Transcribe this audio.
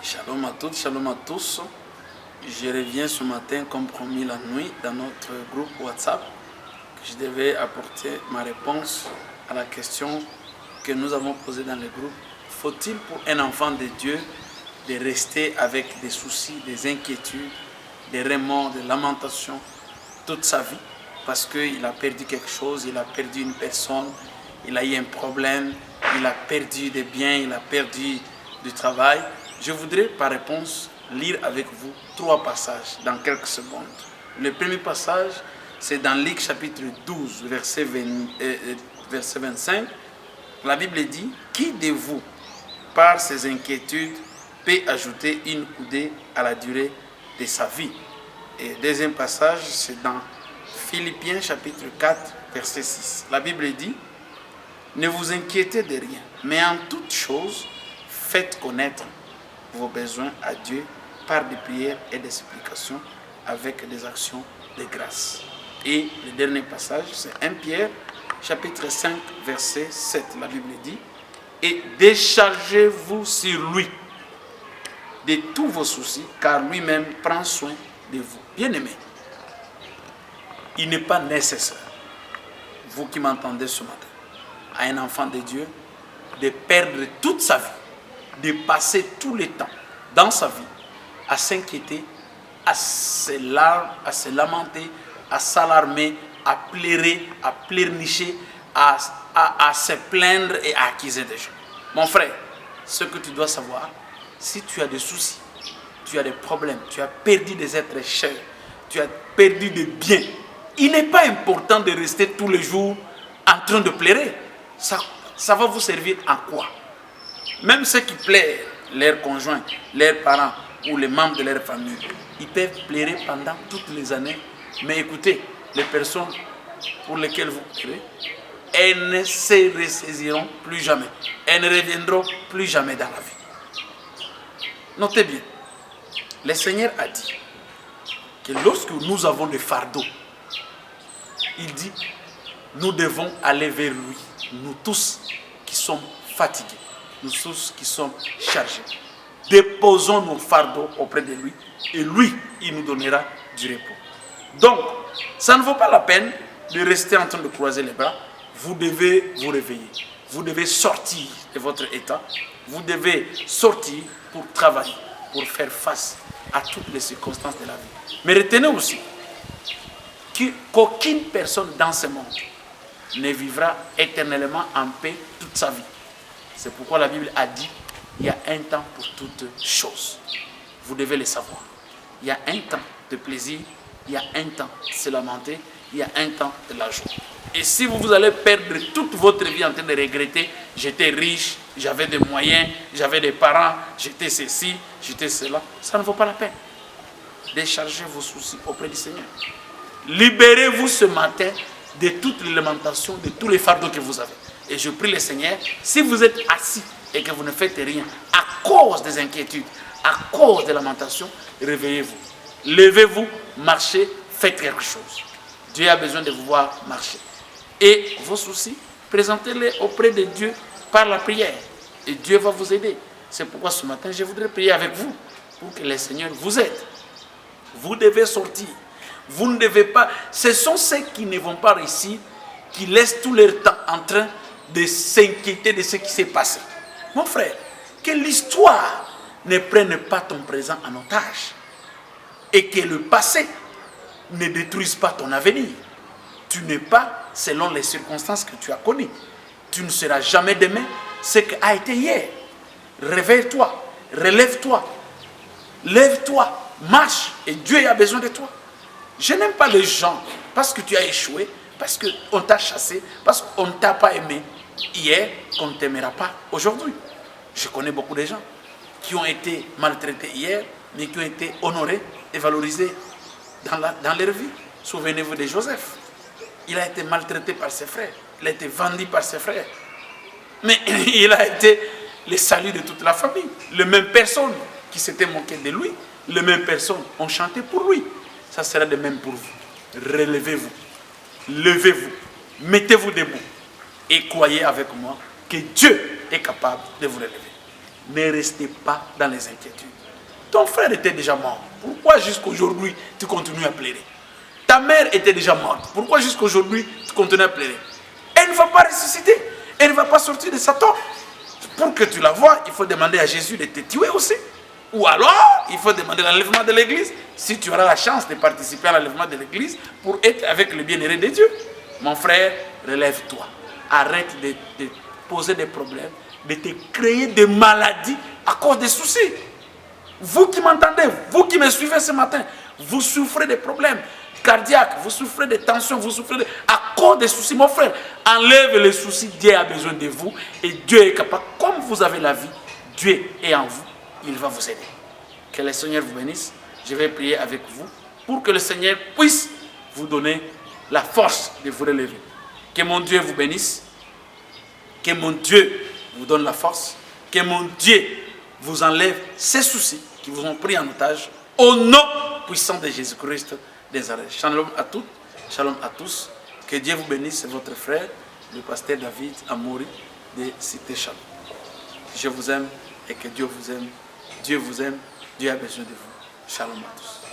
Shalom à toutes, shalom à tous. Je reviens ce matin comme promis la nuit dans notre groupe WhatsApp. Je devais apporter ma réponse à la question que nous avons posée dans le groupe. Faut-il pour un enfant de Dieu de rester avec des soucis, des inquiétudes, des remords, des lamentations toute sa vie parce qu'il a perdu quelque chose, il a perdu une personne, il a eu un problème, il a perdu des biens, il a perdu du travail? Je voudrais par réponse lire avec vous 3 passages dans quelques secondes. Le premier passage, c'est dans Luc chapitre 12, verset 25. La Bible dit, qui de vous, par ses inquiétudes, peut ajouter une coudée à la durée de sa vie? Et le deuxième passage, c'est dans Philippiens chapitre 4, verset 6. La Bible dit, ne vous inquiétez de rien, mais en toute chose, faites connaître vos besoins à Dieu par des prières et des supplications avec des actions de grâce. Et le dernier passage, c'est 1 Pierre, chapitre 5, verset 7. La Bible dit, et déchargez-vous sur lui de tous vos soucis, car lui-même prend soin de vous. Bien-aimés, il n'est pas nécessaire, vous qui m'entendez ce matin, à un enfant de Dieu, de perdre toute sa vie, de passer tout le temps dans sa vie à s'inquiéter, à se lamenter, à s'alarmer, à pleurer, à pleurnicher, à se plaindre et à accuser des gens. Mon frère, ce que tu dois savoir, si tu as des soucis, tu as des problèmes, tu as perdu des êtres chers, tu as perdu des biens, il n'est pas important de rester tous les jours en train de pleurer. Ça va vous servir à quoi? Même ceux qui plairent, leurs conjoints, leurs parents ou les membres de leur famille, ils peuvent pleurer pendant toutes les années. Mais écoutez, les personnes pour lesquelles vous pleurez, elles ne se ressaisiront plus jamais. Elles ne reviendront plus jamais dans la vie. Notez bien, le Seigneur a dit que lorsque nous avons des fardeaux, il dit, nous devons aller vers lui, nous tous qui sommes fatigués. Nous tous qui sommes chargés, déposons nos fardeaux auprès de lui et lui, il nous donnera du repos. Donc, ça ne vaut pas la peine de rester en train de croiser les bras. Vous devez vous réveiller. Vous devez sortir de votre état. Vous devez sortir pour travailler, pour faire face à toutes les circonstances de la vie. Mais retenez aussi qu'aucune personne dans ce monde ne vivra éternellement en paix toute sa vie. C'est pourquoi la Bible a dit, il y a un temps pour toutes choses. Vous devez le savoir. Il y a un temps de plaisir, il y a un temps de se lamenter, il y a un temps de la joie. Et si vous allez perdre toute votre vie en train de regretter, j'étais riche, j'avais des moyens, j'avais des parents, j'étais ceci, j'étais cela, ça ne vaut pas la peine. Déchargez vos soucis auprès du Seigneur. Libérez-vous ce matin de toutes les lamentations, de tous les fardeaux que vous avez. Et je prie le Seigneur, si vous êtes assis et que vous ne faites rien, à cause des inquiétudes, à cause des lamentations, réveillez-vous. Levez-vous, marchez, faites quelque chose. Dieu a besoin de vous voir marcher. Et vos soucis, présentez-les auprès de Dieu par la prière. Et Dieu va vous aider. C'est pourquoi ce matin, je voudrais prier avec vous pour que le Seigneur vous aide. Vous devez sortir. Vous ne devez pas... Ce sont ceux qui ne vont pas réussir, qui laissent tout leur temps en train de s'inquiéter de ce qui s'est passé. Mon frère, que l'histoire ne prenne pas ton présent en otage et que le passé ne détruise pas ton avenir. Tu n'es pas selon les circonstances que tu as connues. Tu ne seras jamais demain ce qu'a été hier. Réveille-toi, relève-toi, lève-toi, marche et Dieu a besoin de toi. Je n'aime pas les gens parce que tu as échoué, parce qu'on t'a chassé, parce qu'on ne t'a pas aimé hier, qu'on ne t'aimera pas aujourd'hui. Je connais beaucoup de gens qui ont été maltraités hier, mais qui ont été honorés et valorisés dans leur vie. Souvenez-vous de Joseph. Il a été maltraité par ses frères. Il a été vendu par ses frères. Mais il a été le salut de toute la famille. Les mêmes personnes qui s'étaient moquées de lui, les mêmes personnes ont chanté pour lui. Ça sera de même pour vous. Relevez-vous. Levez-vous. Mettez-vous debout. Et croyez avec moi que Dieu est capable de vous relever. ne restez pas dans les inquiétudes. Ton frère était déjà mort. Pourquoi jusqu'aujourd'hui tu continues à pleurer? Ta mère était déjà morte. Pourquoi jusqu'aujourd'hui tu continues à pleurer? Elle ne va pas ressusciter. Elle ne va pas sortir de Satan. Pour que tu la vois, il faut demander à Jésus de te tuer aussi. Ou alors, il faut demander l'enlèvement de l'église. Si tu auras la chance de participer à l'enlèvement de l'église pour être avec le bien-aimé de Dieu. Mon frère, relève-toi. Arrête de poser des problèmes, de te créer des maladies à cause des soucis. Vous qui m'entendez, vous qui me suivez ce matin, vous souffrez des problèmes cardiaques, vous souffrez de tensions, vous souffrez à cause des soucis. Mon frère, enlève les soucis, Dieu a besoin de vous et Dieu est capable. Comme vous avez la vie, Dieu est en vous, il va vous aider. Que le Seigneur vous bénisse. Je vais prier avec vous pour que le Seigneur puisse vous donner la force de vous relever. Que mon Dieu vous bénisse, que mon Dieu vous donne la force, que mon Dieu vous enlève ces soucis qui vous ont pris en otage, au nom puissant de Jésus-Christ des Nazareth. Shalom à toutes, shalom à tous. Que Dieu vous bénisse, c'est votre frère, le pasteur David Amori de Cité Shalom. Je vous aime et que Dieu vous aime. Dieu vous aime, Dieu a besoin de vous. Shalom à tous.